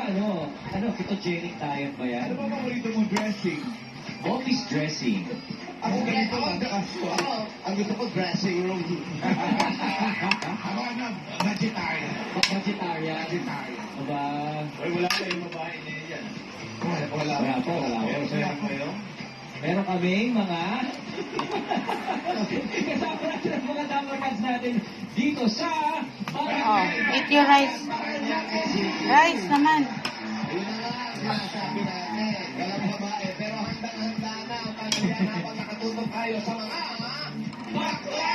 Ano, ketogenic diet ba yan? Ano ba paborito mong dressing? Office dressing. Ako ganito lang kaso. Ang gusto ko dressing room. Ako ano, vegetarian. Vegetarian. Vegetarian. Aba, Ay, wala na yung babae niya yan. Wala wala po. Pero sa'yo kayo? Meron kaming mga kasama natin ang mga damarkads natin dito sa Oh, eat your rice. Rice naman. Yun na nga, sinasabi natin. Walang babae, pero handang-handa na ang pamilya habang nakatutok tayo sa mga bakla!